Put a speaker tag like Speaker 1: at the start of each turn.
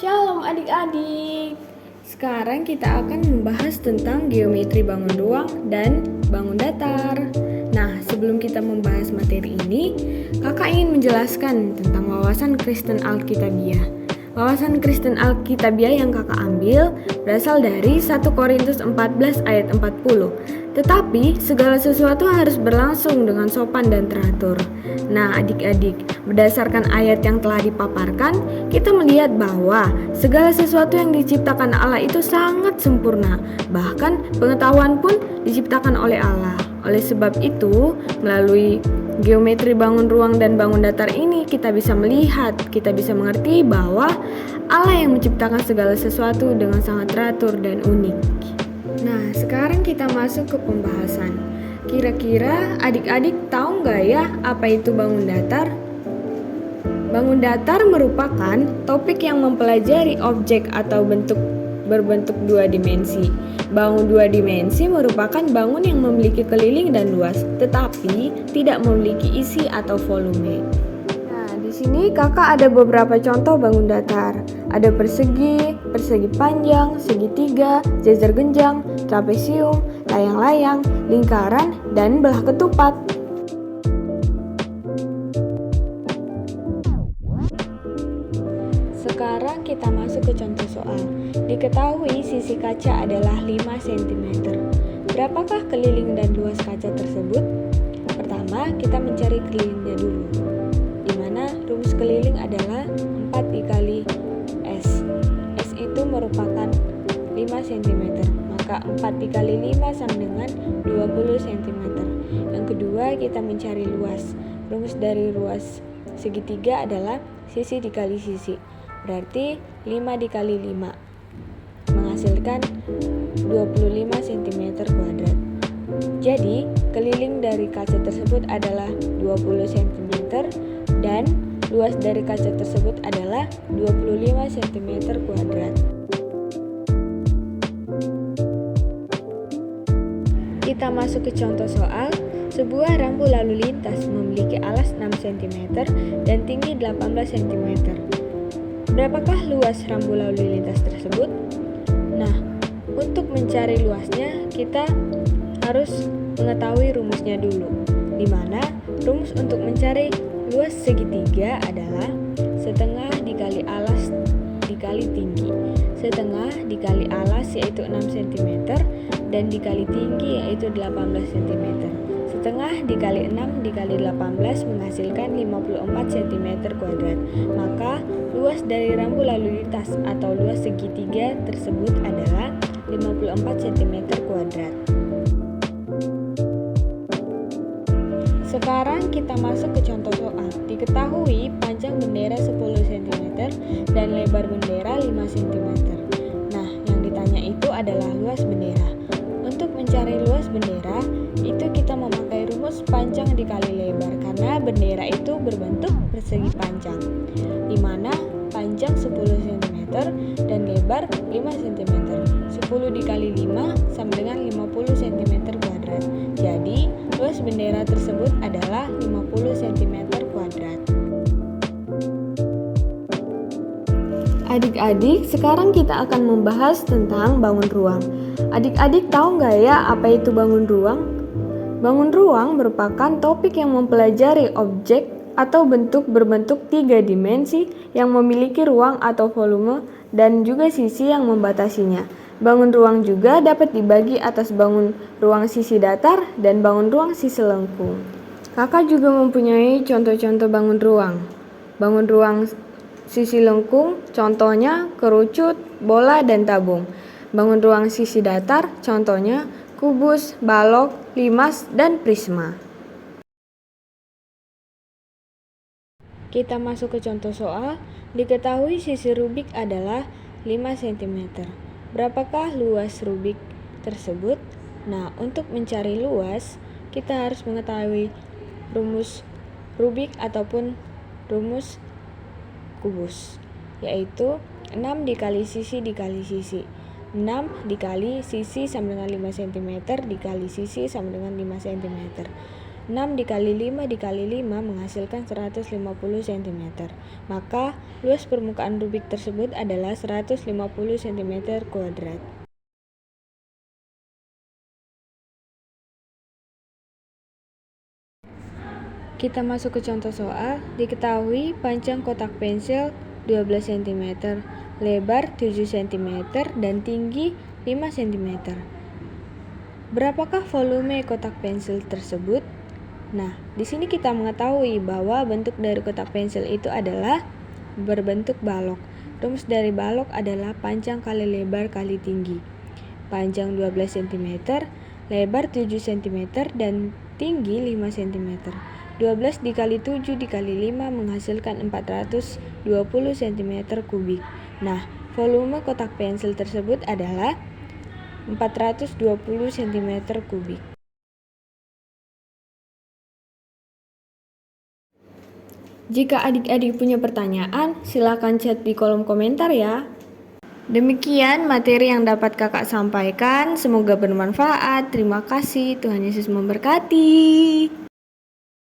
Speaker 1: Shalom adik-adik. Sekarang kita akan membahas tentang geometri bangun ruang dan bangun datar. Nah, sebelum kita membahas materi ini, kakak ingin menjelaskan tentang wawasan Kristen Alkitabiah. Wawasan Kristen Alkitabiah yang kakak ambil berasal dari 1 Korintus 14 ayat 40. Tetapi segala sesuatu harus berlangsung dengan sopan dan teratur. Nah, adik-adik, berdasarkan ayat yang telah dipaparkan, kita melihat bahwa segala sesuatu yang diciptakan Allah itu sangat sempurna. Bahkan pengetahuan pun diciptakan oleh Allah. Oleh sebab itu, melalui geometri bangun ruang dan bangun datar ini kita bisa melihat, kita bisa mengerti bahwa Allah yang menciptakan segala sesuatu dengan sangat teratur dan unik. Nah, sekarang kita masuk ke pembahasan. Kira-kira adik-adik tahu nggak ya apa itu bangun datar? Bangun datar merupakan topik yang mempelajari objek atau bentuk berbentuk dua dimensi. Bangun dua dimensi merupakan bangun yang memiliki keliling dan luas, tetapi tidak memiliki isi atau volume. Nah, di sini kakak ada beberapa contoh bangun datar. Ada persegi, persegi panjang, segitiga, jajar genjang, trapesium, layang-layang, lingkaran, dan belah ketupat. Sekarang kita masuk ke contoh soal. Diketahui sisi kaca adalah 5 cm. Berapakah keliling dan luas kaca tersebut? Pertama, kita mencari kelilingnya dulu, di mana rumus keliling adalah 4 dikali S. S itu merupakan 5 cm, maka 4 dikali 5 sama dengan 20 cm. Yang kedua, kita mencari luas. Rumus dari luas segitiga adalah sisi dikali sisi. Berarti 5 dikali 5 menghasilkan 25 cm kuadrat. Jadi, keliling dari kaca tersebut adalah 20 cm dan luas dari kaca tersebut adalah 25 cm kuadrat. Kita masuk ke contoh soal. Sebuah rambu lalu lintas memiliki alas 6 cm dan tinggi 18 cm. Berapakah luas rambu lalu lintas tersebut? Nah, untuk mencari luasnya, kita harus mengetahui rumusnya dulu, di mana rumus untuk mencari luas segitiga adalah setengah dikali alas dikali tinggi. Setengah dikali alas yaitu 6 cm dan dikali tinggi yaitu 18 cm. Setengah dikali 6 dikali 18 menghasilkan 54 cm kuadrat. Maka luas dari rambu lalu lintas atau luas segitiga tersebut adalah 54 cm kuadrat. Sekarang kita masuk ke contoh soal. Diketahui panjang bendera 10 cm dan lebar bendera 5 cm. Nah, yang ditanya itu adalah luas bendera. Untuk mencari luas bendera, itu kita memakai rumus panjang dikali lebar karena bendera itu berbentuk persegi panjang, di mana panjang 10 cm dan lebar 5 cm. 10 dikali 5 sama dengan 50 cm kuadrat. Jadi, luas bendera tersebut adalah 50 cm kuadrat. Adik-adik, sekarang kita akan membahas tentang bangun ruang. Adik-adik tahu nggak ya apa itu bangun ruang? Bangun ruang merupakan topik yang mempelajari objek atau bentuk berbentuk 3 dimensi yang memiliki ruang atau volume dan juga sisi yang membatasinya. Bangun ruang juga dapat dibagi atas bangun ruang sisi datar dan bangun ruang sisi lengkung. Kakak juga mempunyai contoh-contoh bangun ruang. Bangun ruang sisi lengkung, contohnya kerucut, bola, dan tabung. Bangun ruang sisi datar, contohnya kubus, balok, limas, dan prisma. Kita masuk ke contoh soal. Diketahui sisi Rubik adalah 5 cm. Berapakah luas Rubik tersebut? Nah, untuk mencari luas, kita harus mengetahui rumus Rubik ataupun rumus kubus, yaitu 6 dikali sisi dikali sisi. 6 dikali sisi sama dengan 5 cm dikali sisi sama dengan 5 cm. 6 dikali 5 dikali 5 menghasilkan 150 cm. Maka luas permukaan Rubik tersebut adalah 150 cm kuadrat. Kita masuk ke contoh soal. Diketahui panjang kotak pensil 12 cm, lebar 7 cm, dan tinggi 5 cm. Berapakah volume kotak pensil tersebut? Nah, di sini kita mengetahui bahwa bentuk dari kotak pensil itu adalah berbentuk balok. Rumus dari balok adalah panjang kali lebar kali tinggi. Panjang 12 cm, lebar 7 cm, dan tinggi 5 cm. 12 dikali 7 dikali 5 menghasilkan 420 cm kubik. Nah, volume kotak pensil tersebut adalah 420 cm kubik. Jika adik-adik punya pertanyaan, silakan chat di kolom komentar ya. Demikian materi yang dapat kakak sampaikan. Semoga bermanfaat. Terima kasih. Tuhan Yesus memberkati.